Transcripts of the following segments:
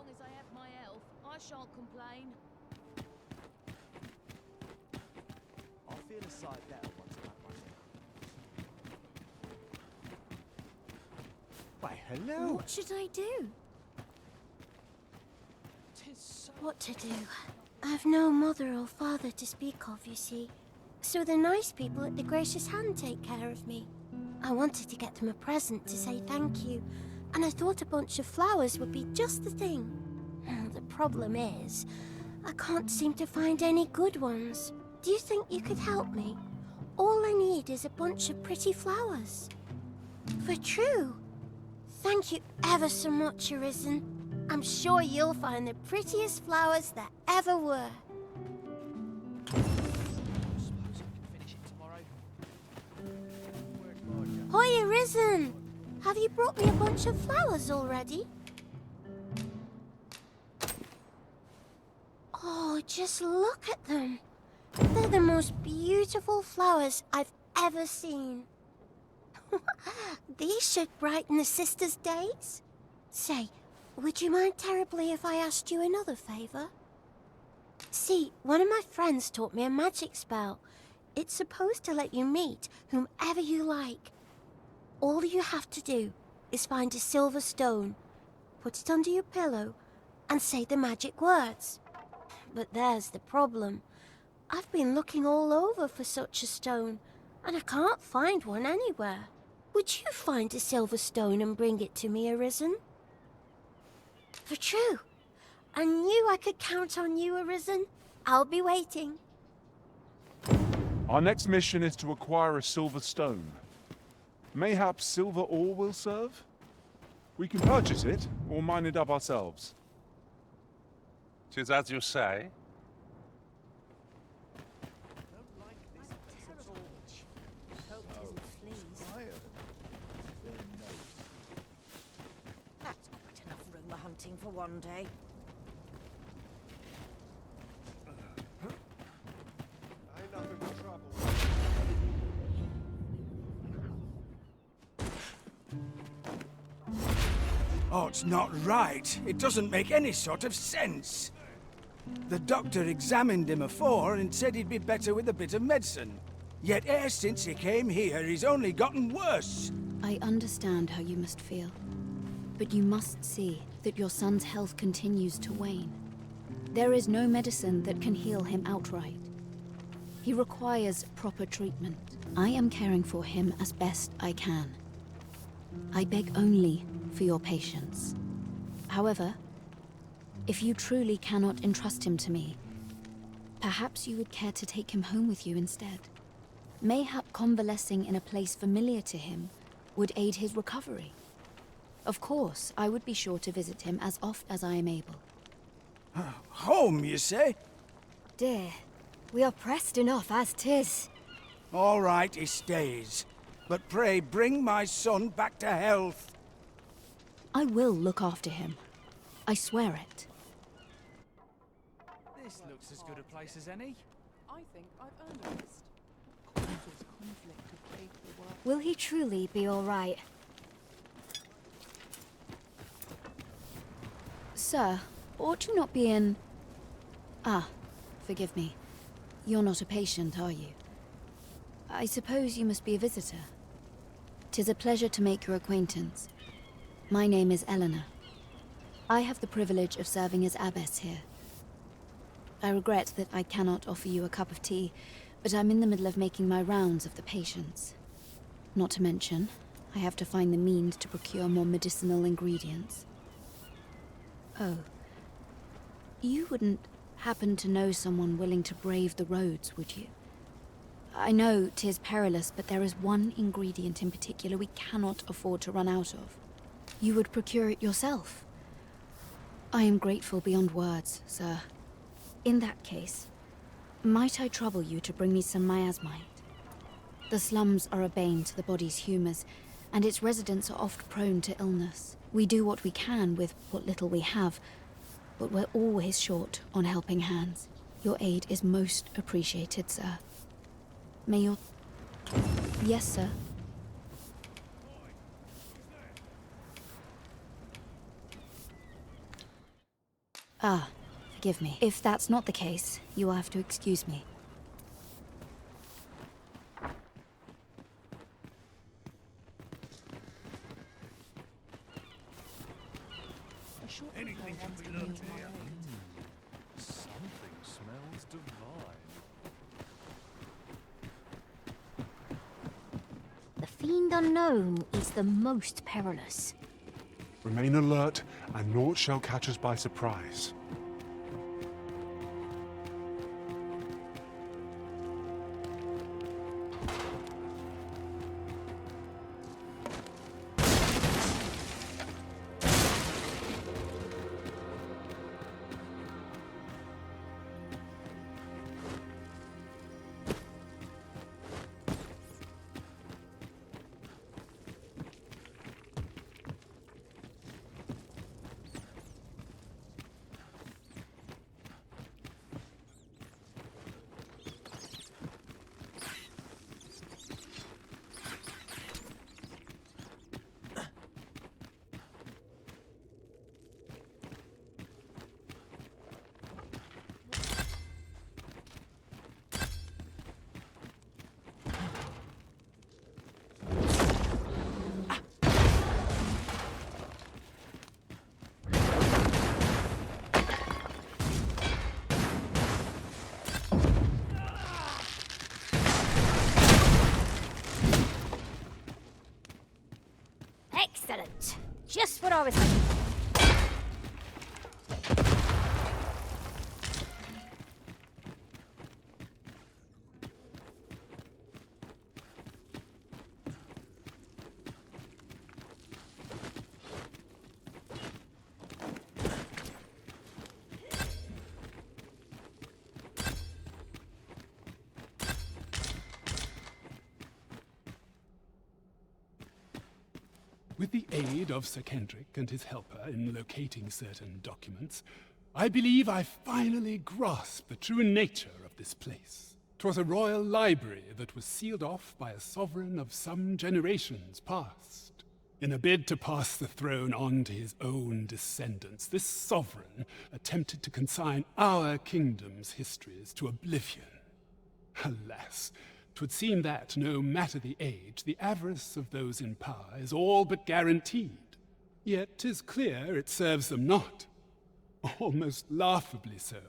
long as I have my health, I shan't complain. I feel a sight better once I've had my dinner. Why, hello! What should I do? 'Tis so... What to do? I've no mother or father to speak of, you see. So the nice people at the Gracious Hand take care of me. I wanted to get them a present to say thank you, and I thought a bunch of flowers would be just the thing. The problem is, I can't seem to find any good ones. Do you think you could help me? All I need is a bunch of pretty flowers. For true. Thank you ever so much, Arisen. I'm sure you'll find the prettiest flowers that ever were. Hoi, Arisen! Have you brought me a bunch of flowers already? Oh, just look at them. They're the most beautiful flowers I've ever seen. These should brighten the sisters' days. Say, would you mind terribly if I asked you another favor? See, one of my friends taught me a magic spell. It's supposed to let you meet whomever you like. All you have to do is find a silver stone, put it under your pillow, and say the magic words. But there's the problem. I've been looking all over for such a stone, and I can't find one anywhere. Would you find a silver stone and bring it to me, Arisen? For true. I knew I could count on you, Arisen. I'll be waiting. Our next mission is to acquire a silver stone. Mayhaps silver ore will serve? We can purchase it, or mine it up ourselves. 'Tis as you say. That's quite enough rumour hunting for one day. Oh, it's not right. It doesn't make any sort of sense. The doctor examined him afore and said he'd be better with a bit of medicine. Yet e'er since he came here, he's only gotten worse. I understand how you must feel. But you must see that your son's health continues to wane. There is no medicine that can heal him outright. He requires proper treatment. I am caring for him as best I can. I beg only for your patience. However, if you truly cannot entrust him to me, perhaps you would care to take him home with you instead. Mayhap convalescing in a place familiar to him would aid his recovery. Of course, I would be sure to visit him as oft as I am able. Home, you say? Dear, we are pressed enough as 'tis. All right, he stays. But pray bring my son back to health. I will look after him. I swear it. This looks as good a place as any. I think I've earned a rest. Causes conflict of paperwork. Will he truly be all right? Sir, ought you not be in... Ah, forgive me. You're not a patient, are you? I suppose you must be a visitor. 'Tis a pleasure to make your acquaintance. My name is Eleanor. I have the privilege of serving as abbess here. I regret that I cannot offer you a cup of tea, but I'm in the middle of making my rounds of the patients. Not to mention, I have to find the means to procure more medicinal ingredients. Oh. You wouldn't happen to know someone willing to brave the roads, would you? I know 'tis perilous, but there is one ingredient in particular we cannot afford to run out of. You would procure it yourself. I am grateful beyond words, sir. In that case, might I trouble you to bring me some miasmite? The slums are a bane to the body's humours, and its residents are oft prone to illness. We do what we can with what little we have, but we're always short on helping hands. Your aid is most appreciated, sir. May your... Yes, sir. Ah, forgive me. If that's not the case, you will have to excuse me. A short window once convened my aid. Something smells divine. The fiend unknown is the most perilous. Remain alert, and naught shall catch us by surprise. Excellent. Just what I was looking for. With the aid of Sir Kendrick and his helper in locating certain documents, I believe I finally grasped the true nature of this place. 'Twas a royal library that was sealed off by a sovereign of some generations past. In a bid to pass the throne on to his own descendants, this sovereign attempted to consign our kingdom's histories to oblivion. Alas, 'twould seem that, no matter the age, the avarice of those in power is all but guaranteed. Yet 'tis clear it serves them not. Almost laughably so.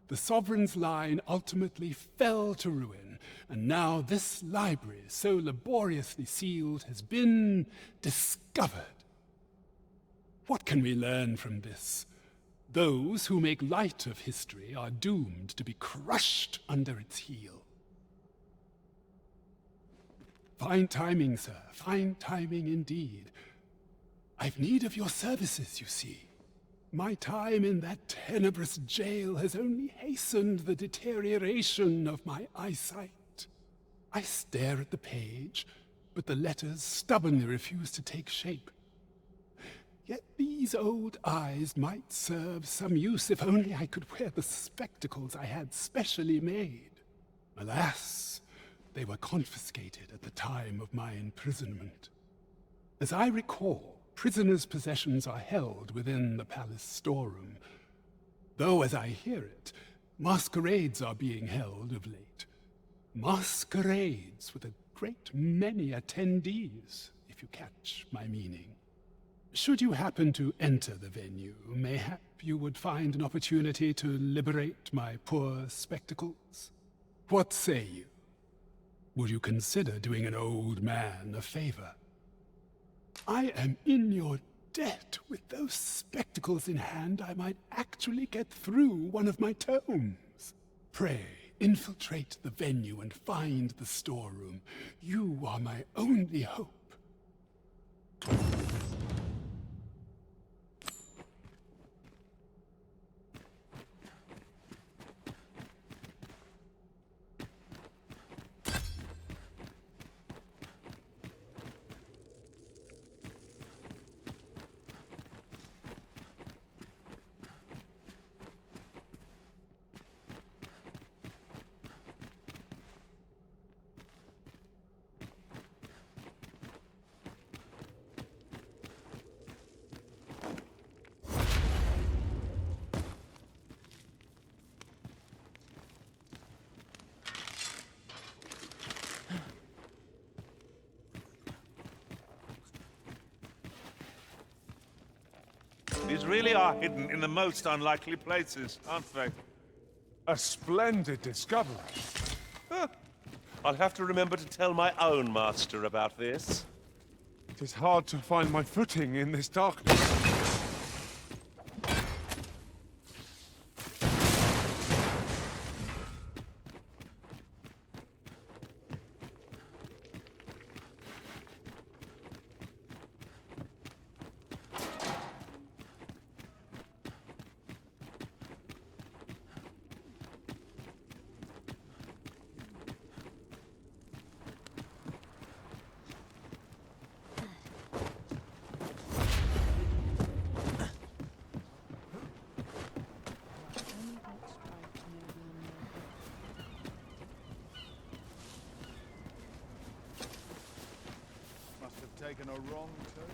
The sovereign's line ultimately fell to ruin, and now this library, so laboriously sealed, has been discovered. What can we learn from this? Those who make light of history are doomed to be crushed under its heel. Fine timing, sir. Fine timing indeed. I've need of your services, you see. My time in that tenebrous jail has only hastened the deterioration of my eyesight. I stare at the page, but the letters stubbornly refuse to take shape. Yet these old eyes might serve some use if only I could wear the spectacles I had specially made. Alas, they were confiscated at the time of my imprisonment. As I recall, prisoners' possessions are held within the palace storeroom, though, as I hear it, masquerades are being held of late. Masquerades with a great many attendees, if you catch my meaning. Should you happen to enter the venue, mayhap you would find an opportunity to liberate my poor spectacles. What say you? Would you consider doing an old man a favor? I am in your debt. With those spectacles in hand, I might actually get through one of my tomes. Pray, infiltrate the venue and find the storeroom. You are my only hope. These really are hidden in the most unlikely places, aren't they? A splendid discovery. I'll have to remember to tell my own master about this. It is hard to find my footing in this darkness. Must have taken a wrong turn.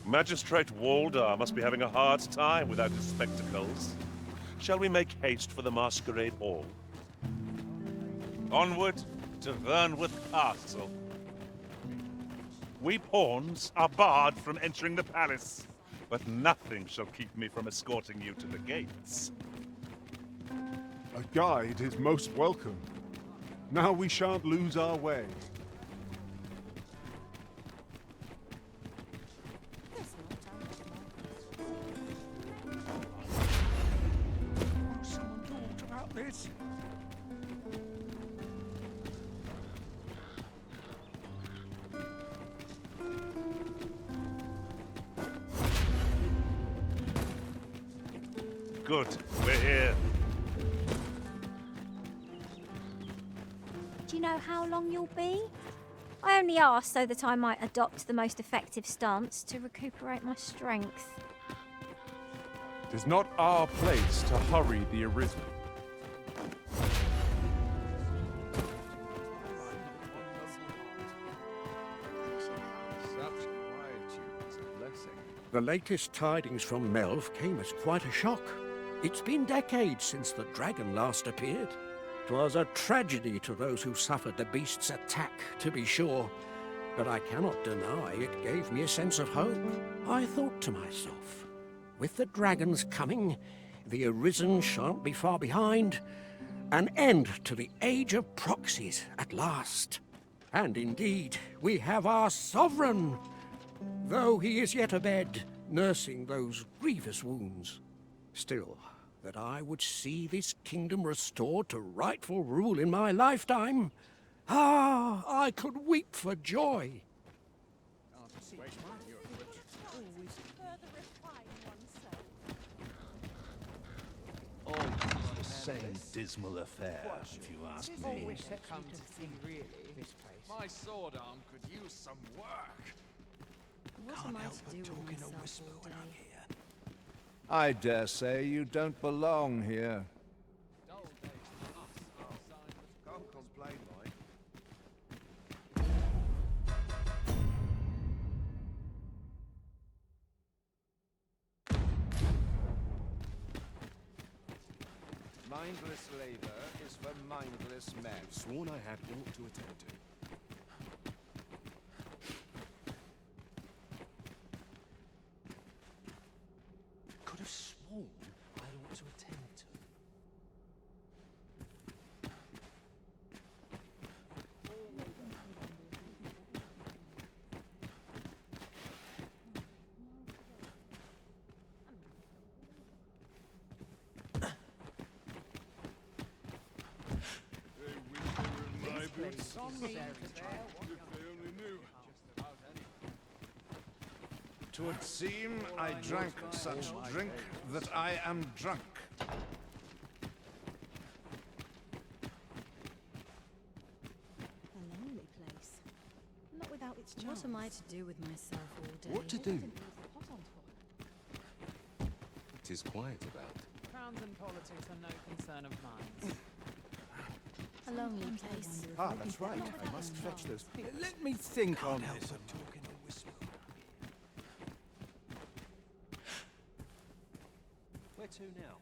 Magistrate Waldar must be having a hard time without his spectacles. Shall we make haste for the masquerade hall? Onward to Vernworth Castle. We pawns are barred from entering the palace, but nothing shall keep me from escorting you to the gates. A guide is most welcome. Now we shan't lose our way. Someone talked about this. Good, we're here. Do you know how long you'll be? I only asked so that I might adopt the most effective stance to recuperate my strength. It is not our place to hurry the Arisen. Such quietude is a blessing. The latest tidings from Melv came as quite a shock. It's been decades since the dragon last appeared. 'Twas a tragedy to those who suffered the beast's attack, to be sure, but I cannot deny it gave me a sense of hope. I thought to myself, with the dragons coming, the Arisen shan't be far behind. An end to the age of proxies at last. And indeed, we have our sovereign, though he is yet abed, nursing those grievous wounds. Still, that I would see this kingdom restored to rightful rule in my lifetime, I could weep for joy. All the same dismal affair, if you ask me. My sword arm could use some work. What am I to do with myself all day? I dare say you don't belong here. Can't complain, Mike. Mindless labor is for mindless men. Sworn I had naught to attend to. Could have sworn I ought to attend to. Twould seem I drank such drink that I am drunk. A lonely place. Not without its charms. What am I to do with myself all day? What to do? It is quiet about. Crowns and politics are no concern of mine. A lonely place. Ah, that's right. I must fetch those pigs. Let me think on this. Where to now?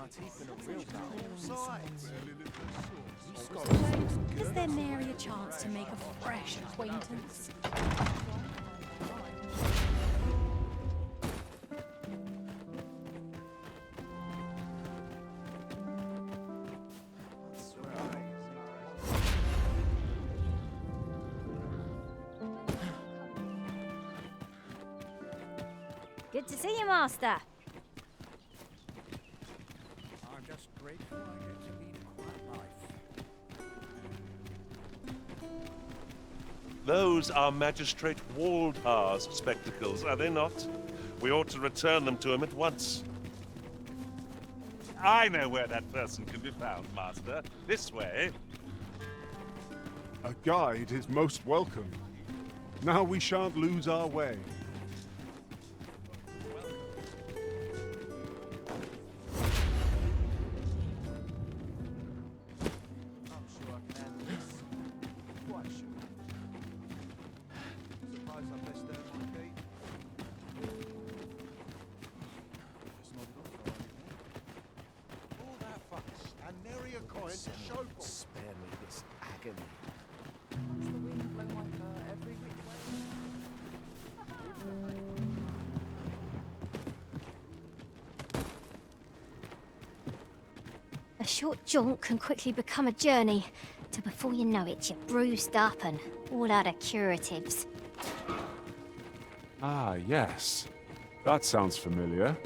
my teeth in a real battle. Besides, Is there nary a chance to make a fresh acquaintance? Good to see you, Master. I'm just grateful I get to lead a quiet life. Those are Magistrate Waldar's spectacles, are they not? We ought to return them to him at once. I know where that person can be found, Master. This way. A guide is most welcome. Now we shan't lose our way. I'm sure I can handle this. Quite sure. Suppose I best earn my keep. Just not enough for anything. All that fuss and nary a coin to show for. Spare me this agony. Once the wind blow my fur every which way. A short jaunt can quickly become a journey, till before you know it, you're bruised up and all out of curatives. Ah, yes. That sounds familiar.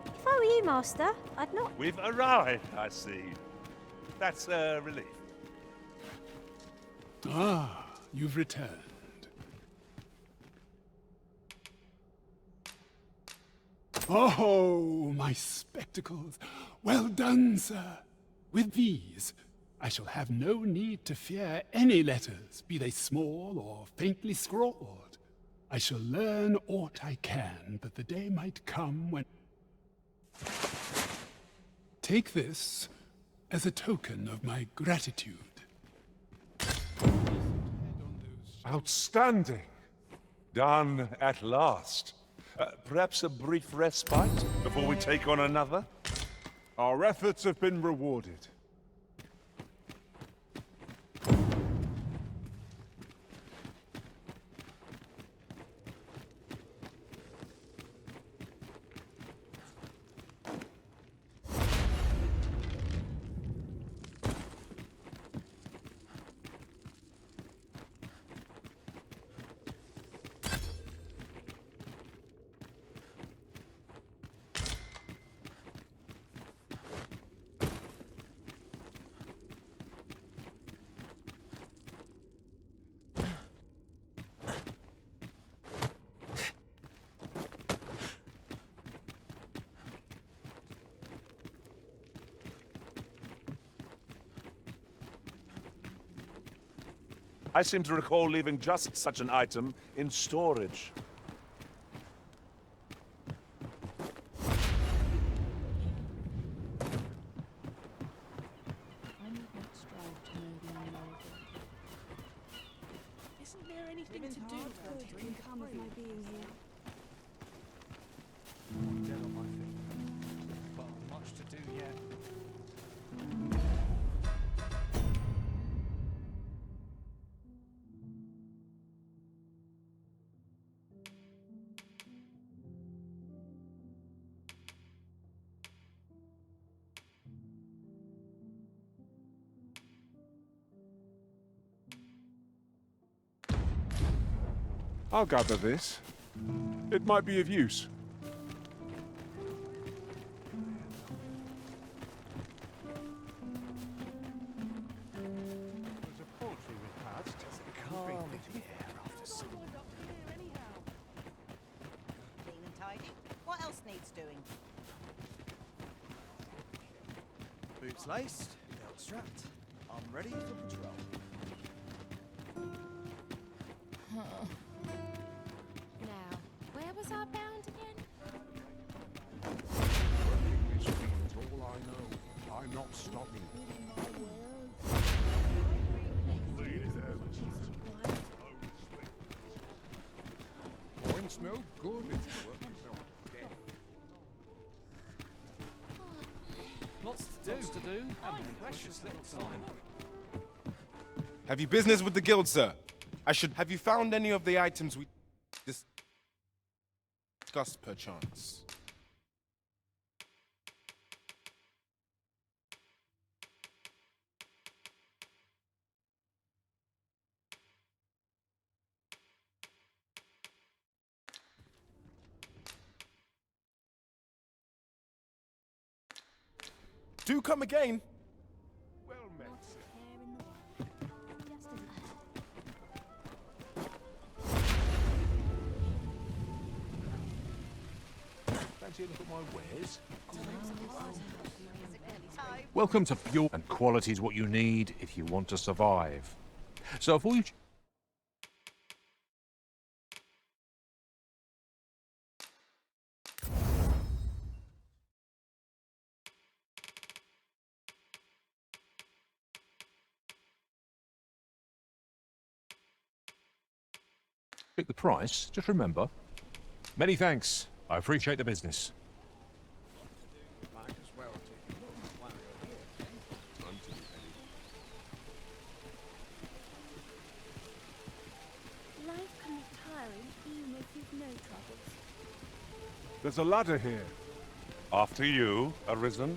If I were you, Master, I'd not. We've arrived, I see. That's a relief. Ah, you've returned. Oh, my spectacles. Well done, sir. With these, I shall have no need to fear any letters, be they small or faintly scrawled. I shall learn aught I can, but the day might come when... Take this as a token of my gratitude. Outstanding. Done at last. Perhaps a brief respite before we take on another? Our efforts have been rewarded. I seem to recall leaving just such an item in storage. I need not strive to know the unknowable. Isn't there anything to do Good can come of my being here. Dead on my feet. But much to do yet. I'll gather this. It might be of use. There's a poultry repast. Calm the air after sitting. Clean and tidy. What else needs doing? Boots laced, belt strapped. I'm ready for patrol. Now, where was our bound again? Working this field's all I know. I'm not stopping. do. Precious little time. Have you business with the guild, sir? Have you found any of the items we discussed, perchance? Do come again. Well met, sir. Fancy a look at my wares? Welcome to Pure, and quality is what you need if you want to survive. So if all you... Pick the price, just remember. Many thanks. I appreciate the business. Might as well take a look while you're here. Time to be ready. Life can be tiring even if you've no troubles. There's a ladder here. After you, Arisen.